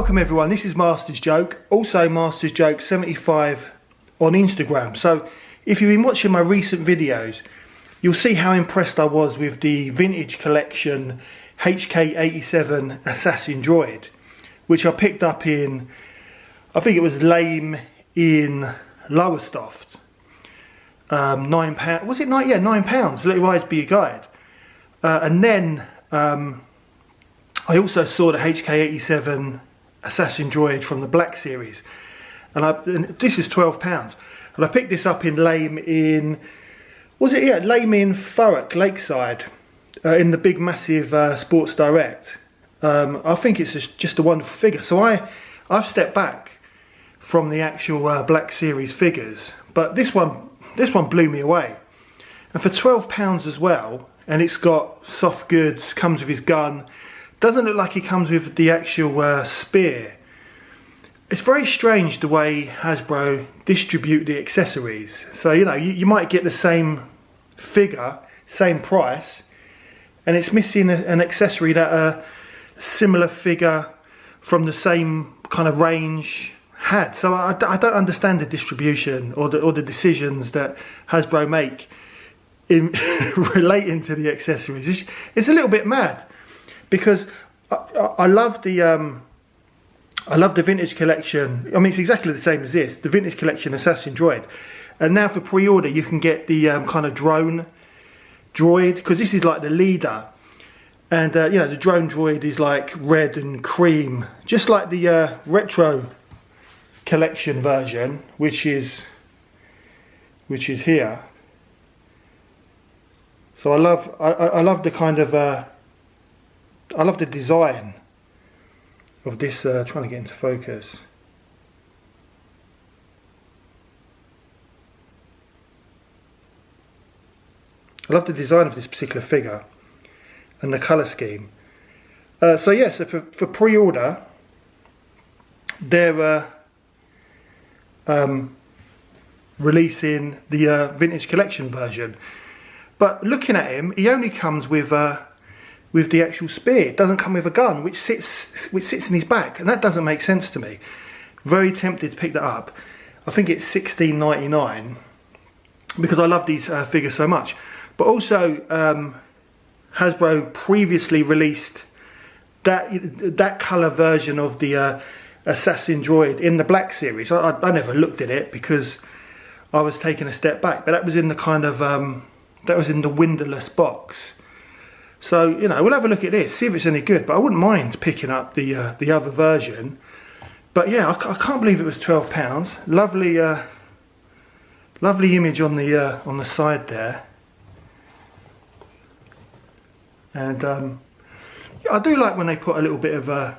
Welcome everyone, this is Masters Joke, also Masters Joke 75 on Instagram. So if you've been watching my recent videos, you'll see how impressed I was with the vintage collection HK-87 Assassin Droid, which I picked up in, I think it was Lame in Lowestoft. £9, was it £9? Yeah, £9, let your eyes be your guide. And then I also saw the HK-87 Assassin Droid from the Black series, and this is £12, and I picked this up in Lame in, was it, yeah, Lame in Thurrock, Lakeside, in the big massive Sports Direct. I think it's just a wonderful figure. So I've stepped back from the actual Black series figures, but this one blew me away, and for £12 as well, and it's got soft goods, comes with his gun. Doesn't look like he comes with the actual spear. It's very strange the way Hasbro distribute the accessories. So, you know, you might get the same figure, same price, and it's missing an accessory that a similar figure from the same kind of range had. So I don't understand the distribution or the decisions that Hasbro make in relating to the accessories. It's a little bit mad. Because I love the vintage collection. I mean, it's exactly the same as this, the vintage collection Assassin Droid. And now for pre-order, you can get the kind of drone droid, because this is like the leader. And you know, the drone droid is like red and cream, just like the retro collection version, which is here. So I love the kind of. I love the design of this, trying to get into focus. I love the design of this particular figure and the colour scheme. So yes, yeah, so for pre-order, they're releasing the vintage collection version. But looking at him, he only comes with the actual spear. It doesn't come with a gun, which sits in his back, and that doesn't make sense to me. Very tempted to pick that up. I think it's $16.99 because I love these figures so much. But also, Hasbro previously released that colour version of the Assassin Droid in the Black series. I never looked at it because I was taking a step back, but that was in the kind of that was in the windowless box. So, you know, we'll have a look at this, see if it's any good. But I wouldn't mind picking up the other version. But yeah, I can't believe it was £12. Lovely, lovely image on the side there. And I do like when they put a little bit of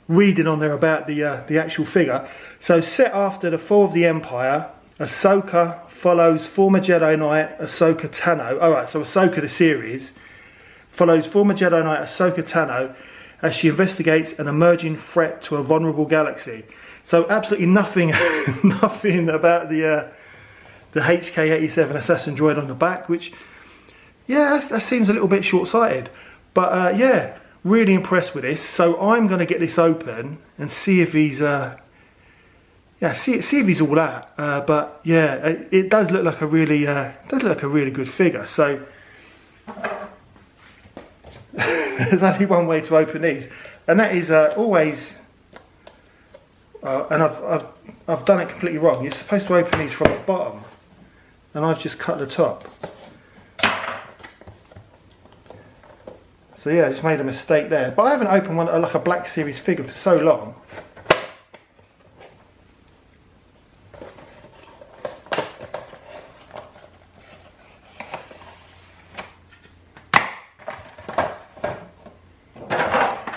reading on there about the actual figure. So, set after the fall of the Empire, Ahsoka follows former Jedi Knight Ahsoka Tano. Alright, so Ahsoka the series follows former Jedi Knight Ahsoka Tano as she investigates an emerging threat to a vulnerable galaxy. So absolutely nothing nothing about the HK-87 Assassin Droid on the back, which, yeah, that seems a little bit short-sighted. But yeah, really impressed with this. So I'm going to get this open and see if he's see if he's all that. But yeah, it does look like a really good figure. So there's only one way to open these, and that is always. And I've done it completely wrong. You're supposed to open these from the bottom, and I've just cut the top. So yeah, I just made a mistake there. But I haven't opened one like a Black Series figure for so long.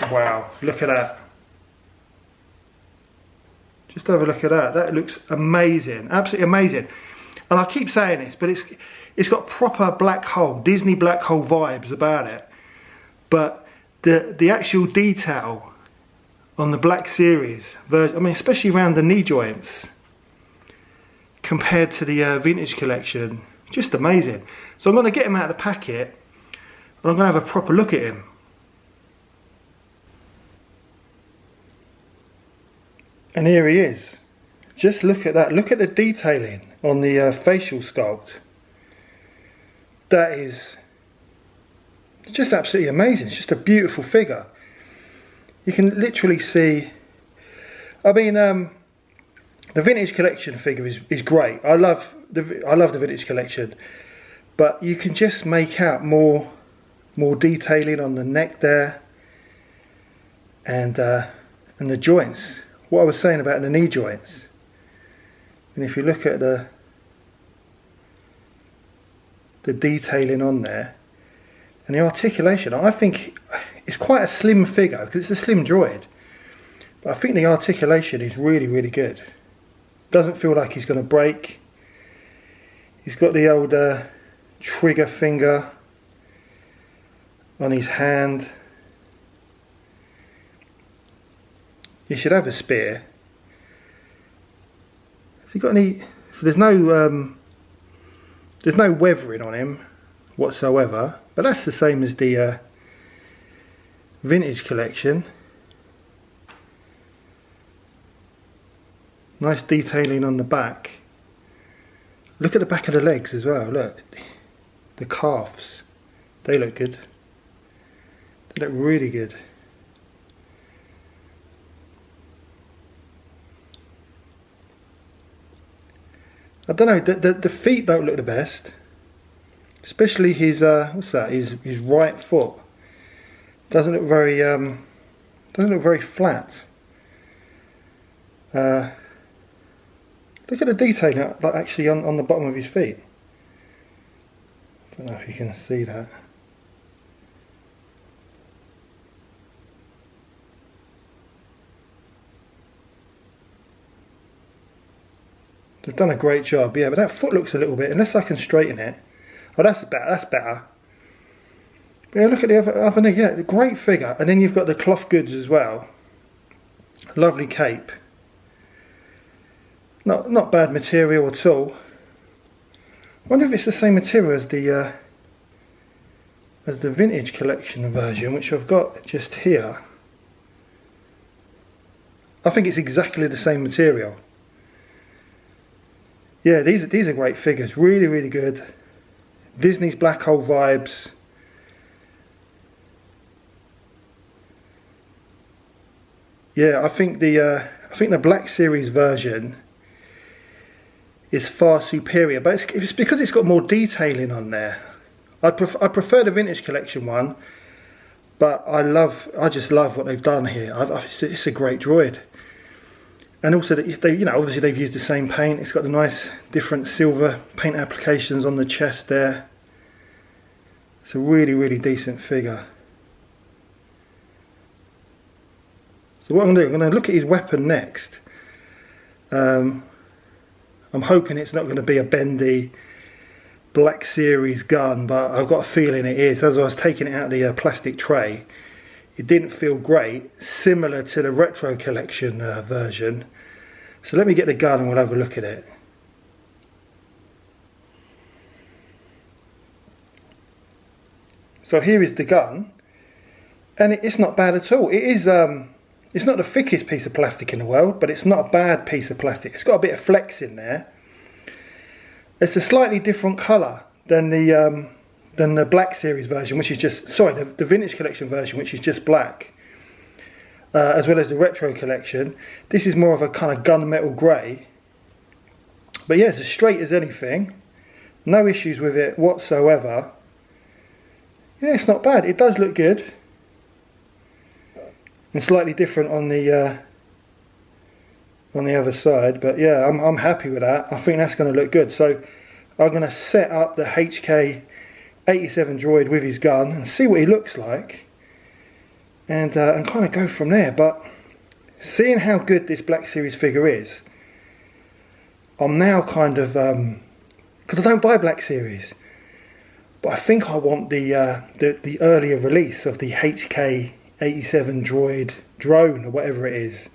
Wow, look at that. Just have a look at that. That looks amazing, absolutely amazing. And I keep saying this, but it's got proper black hole, Disney black hole vibes about it. But the actual detail on the Black Series version, I mean, especially around the knee joints, compared to the vintage collection, just amazing. So I'm going to get him out of the packet, and I'm going to have a proper look at him. And here he is. Just look at that. Look at the detailing on the facial sculpt. That is just absolutely amazing. It's just a beautiful figure. You can literally see, I mean, the vintage collection figure is great. I love the vintage collection, but you can just make out more detailing on the neck there, and the joints. What I was saying about the knee joints. And if you look at the detailing on there and the articulation, I think it's quite a slim figure because it's a slim droid, but I think the articulation is really good. Doesn't feel like he's going to break. He's got the old trigger finger on his hand. He should have a spear. Has he got any? So there's no weathering on him whatsoever, but that's the same as the vintage collection. Nice detailing on the back. Look at the back of the legs as well. Look, the calves. They look good. They look really good. I don't know, the feet don't look the best, especially his what's that? His right foot doesn't look very flat. Look at the detailing, like actually on the bottom of his feet. I don't know if you can see that. They've done a great job, yeah, but that foot looks a little bit, unless I can straighten it. Oh, that's better. But yeah, look at the other knee, yeah, great figure. And then you've got the cloth goods as well. Lovely cape. Not bad material at all. I wonder if it's the same material as the vintage collection version, which I've got just here. I think it's exactly the same material. Yeah, these are great figures, really good. Disney's Black Hole vibes. Yeah, I think the Black Series version is far superior, but it's because it's got more detailing on there. I prefer the vintage collection one, but I just love what they've done here. It's a great droid. And also, obviously they've used the same paint. It's got the nice different silver paint applications on the chest there. It's a really decent figure. So what I'm going to do, I'm going to look at his weapon next. I'm hoping it's not going to be a bendy Black Series gun, but I've got a feeling it is. As I was taking it out of the plastic tray, it didn't feel great, similar to the retro collection version. So let me get the gun and we'll have a look at it. So here is the gun, and it's not bad at all. It is, it's not the thickest piece of plastic in the world, but it's not a bad piece of plastic. It's got a bit of flex in there. It's a slightly different colour than the Black Series version, which is just, sorry, the vintage collection version, which is just black, as well as the retro collection. This is more of a kind of gunmetal grey, but yeah, it's as straight as anything. No issues with it whatsoever. Yeah, it's not bad. It does look good, and slightly different on the other side, but yeah, I'm happy with that. I think that's going to look good. So I'm going to set up the HK-87 droid with his gun and see what he looks like, and kind of go from there. But seeing how good this Black Series figure is, I'm now kind of, because I don't buy Black Series, but I think I want the earlier release of the HK-87 droid drone, or whatever it is,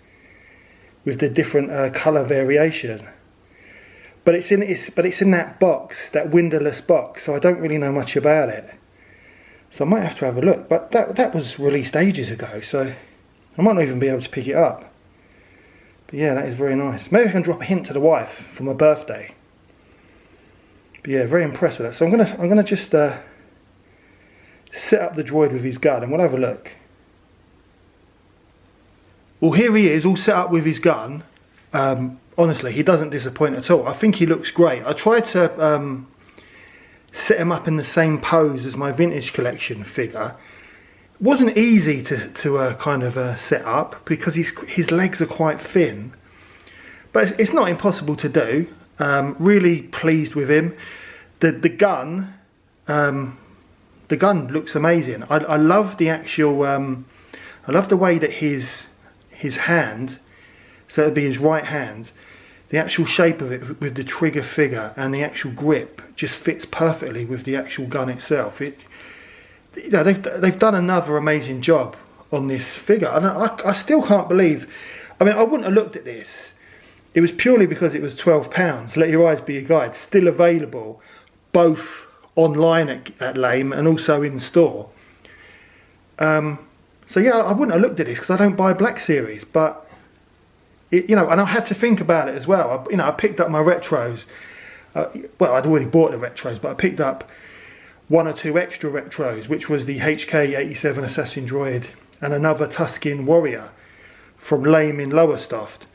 with the different colour variation. But it's in that box, that windowless box, so I don't really know much about it. So I might have to have a look. But that was released ages ago, so I might not even be able to pick it up. But yeah, that is very nice. Maybe I can drop a hint to the wife for my birthday. But yeah, very impressed with that. So I'm gonna just set up the droid with his gun and we'll have a look. Well, here he is, all set up with his gun. Honestly, he doesn't disappoint at all. I think he looks great. I tried to set him up in the same pose as my vintage collection figure. It wasn't easy to kind of set up because his legs are quite thin. But it's not impossible to do. Really pleased with him. The gun looks amazing. I love the actual. I love the way that his hand, so it'd be his right hand, the actual shape of it with the trigger figure and the actual grip just fits perfectly with the actual gun itself. You know, they've done another amazing job on this figure. I still can't believe. I mean, I wouldn't have looked at this. It was purely because it was £12. Let your eyes be your guide. Still available, both online at Lame and also in store. So yeah, I wouldn't have looked at this because I don't buy Black Series, but you know, and I had to think about it as well. I picked up my retros. Well, I'd already bought the retros, but I picked up one or two extra retros, which was the HK-87 Assassin Droid and another Tusken Warrior from Lame in Lowestoft.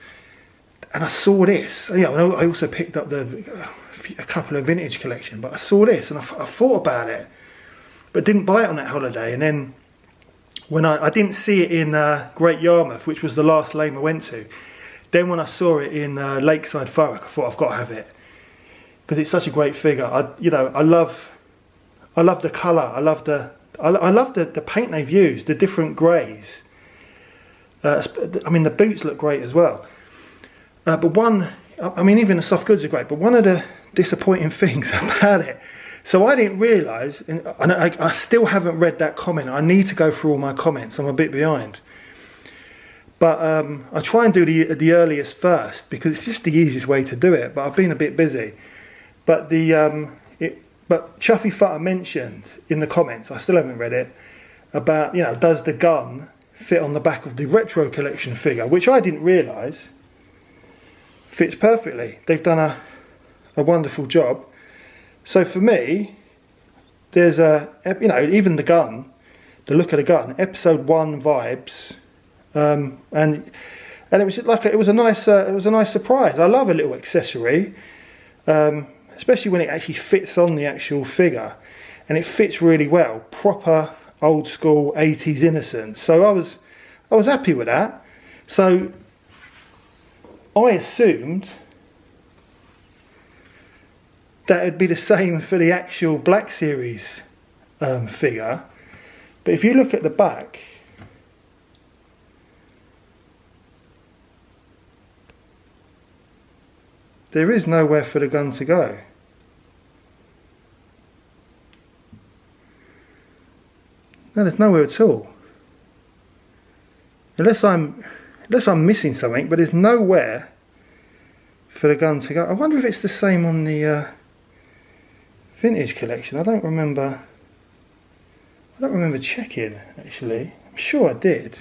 And I saw this. You know, I also picked up a couple of vintage collection, but I saw this and I thought about it, but didn't buy it on that holiday. And then when I didn't see it in Great Yarmouth, which was the last Lame I went to, then when I saw it in Lakeside, Thurrock, I thought I've got to have it because it's such a great figure. I love the colour. I love the paint they've used, the different greys. I mean, the boots look great as well. But even the soft goods are great. But one of the disappointing things about it, so I didn't realise, and I still haven't read that comment. I need to go through all my comments. I'm a bit behind. But I try and do the earliest first because it's just the easiest way to do it. But I've been a bit busy. But But Chuffy Futter mentioned in the comments, I still haven't read it, about, you know, does the gun fit on the back of the retro collection figure, which I didn't realise fits perfectly. They've done a wonderful job. So for me, there's even the gun, the look of the gun, episode 1 vibes, and it was like it was a nice surprise. I love a little accessory. Especially when it actually fits on the actual figure, and it fits really well. Proper old school 80s innocence. So I was happy with that. So I assumed that it'd be the same for the actual Black Series figure. But if you look at the back, there is nowhere for the gun to go. No, there's nowhere at all. Unless I'm missing something, but there's nowhere for the gun to go. I wonder if it's the same on the vintage collection. I don't remember checking, actually. I'm sure I did.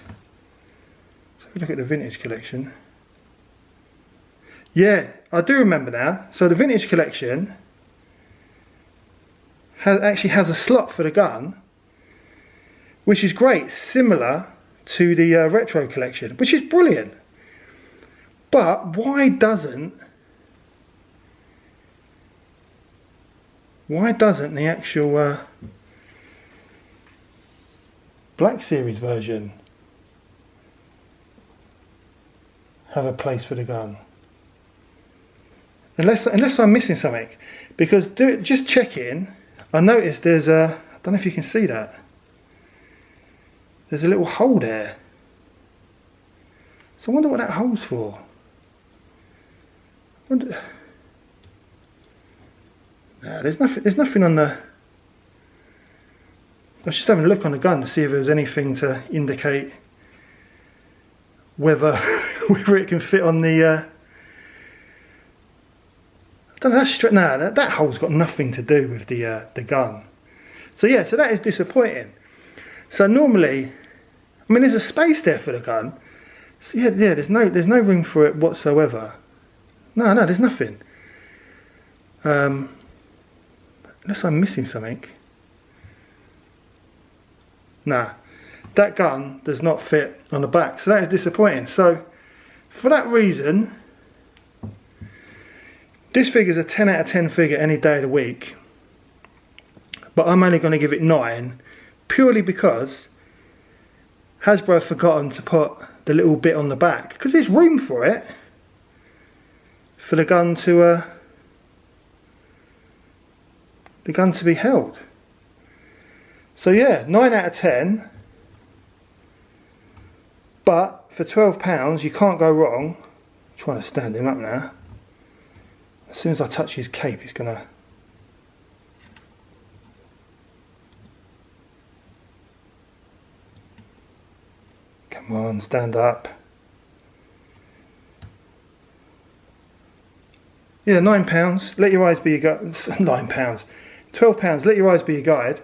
So if we look at the vintage collection. Yeah, I do remember now. So the vintage collection actually has a slot for the gun, which is great, similar to the retro collection, which is brilliant. But why doesn't the actual Black Series version have a place for the gun? Unless I'm missing something, because just checking, I noticed there's I don't know if you can see that. There's a little hole there. So I wonder what that hole's for. Nah, there's nothing on the. I was just having a look on the gun to see if there was anything to indicate whether it can fit on the. I don't know. That hole's got nothing to do with the gun. So yeah, so that is disappointing. So normally, I mean, there's a space there for the gun. So yeah, there's no room for it whatsoever. No, there's nothing. Unless I'm missing something. Nah, that gun does not fit on the back, so that is disappointing. So for that reason, this figure's a 10 out of 10 figure any day of the week, but I'm only going to give it 9 purely because Hasbro have forgotten to put the little bit on the back, because there's room for it, for the gun to be held. So yeah, 9 out of 10, but for £12 you can't go wrong. I'm trying to stand him up now. As soon as I touch his cape, he's gonna... Come on, stand up. Yeah, £9. Let your eyes be your guide. £9. £12. Let your eyes be your guide.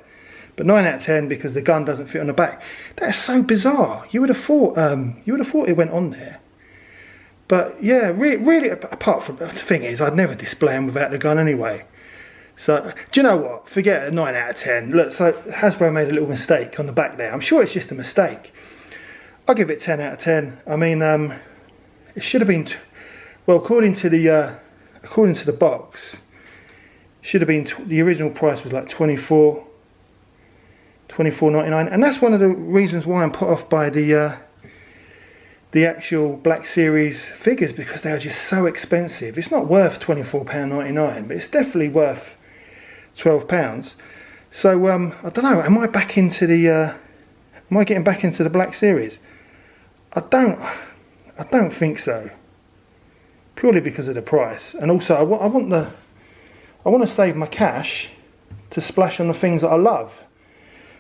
But 9 out of 10 because the gun doesn't fit on the back. That's so bizarre. You would have thought it went on there. But yeah, really, apart from the thing is, I'd never display them without the gun anyway. So do you know what? Forget a 9 out of 10. Look, so Hasbro made a little mistake on the back there. I'm sure it's just a mistake. I'll give it 10 out of 10. I mean, it should have been, well, according to the box, should have been the original price was like $24.99, and that's one of the reasons why I'm put off by the actual Black Series figures, because they are just so expensive. It's not worth £24.99, but it's definitely worth £12. So I don't know. Am I back into the? Am I getting back into the Black Series? I don't think so. Purely because of the price, and also I want to save my cash to splash on the things that I love,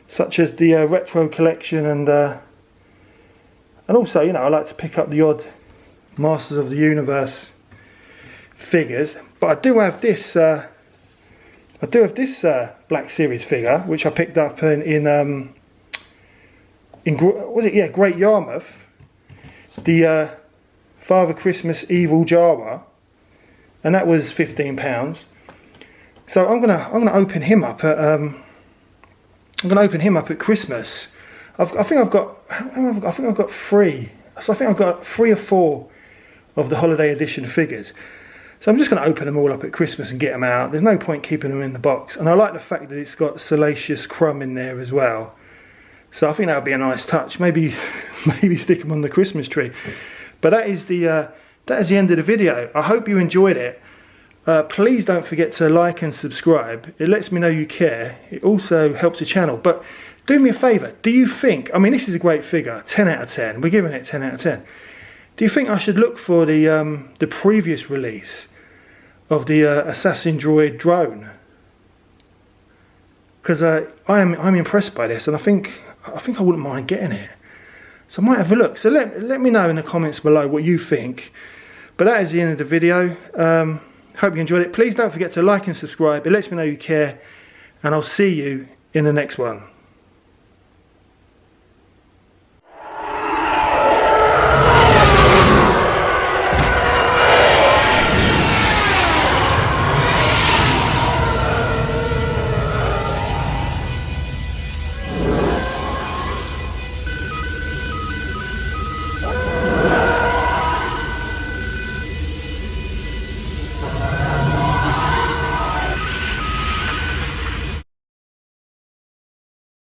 such as the retro collection, and also, you know, I like to pick up the odd Masters of the Universe figures. But I do have this Black Series figure, which I picked up in was it, yeah, Great Yarmouth, the Father Christmas Evil Jawa, and that was £15. So I'm gonna open him up at Christmas. I think I've got 3. So I think I've got 3 or 4 of the holiday edition figures. So I'm just going to open them all up at Christmas and get them out. There's no point keeping them in the box, and I like the fact that it's got Salacious Crumb in there as well. So I think that would be a nice touch. Maybe stick them on the Christmas tree. But that is the end of the video. I hope you enjoyed it. Please don't forget to like and subscribe. It lets me know you care. It also helps the channel. But do me a favour. Do you think, I mean, this is a great figure, 10 out of 10. We're giving it 10 out of 10. Do you think I should look for the previous release of the Assassin Droid drone? Because I'm impressed by this, and I think I wouldn't mind getting it. So I might have a look. So let me know in the comments below what you think. But that is the end of the video. Hope you enjoyed it. Please don't forget to like and subscribe. It lets me know you care, and I'll see you in the next one.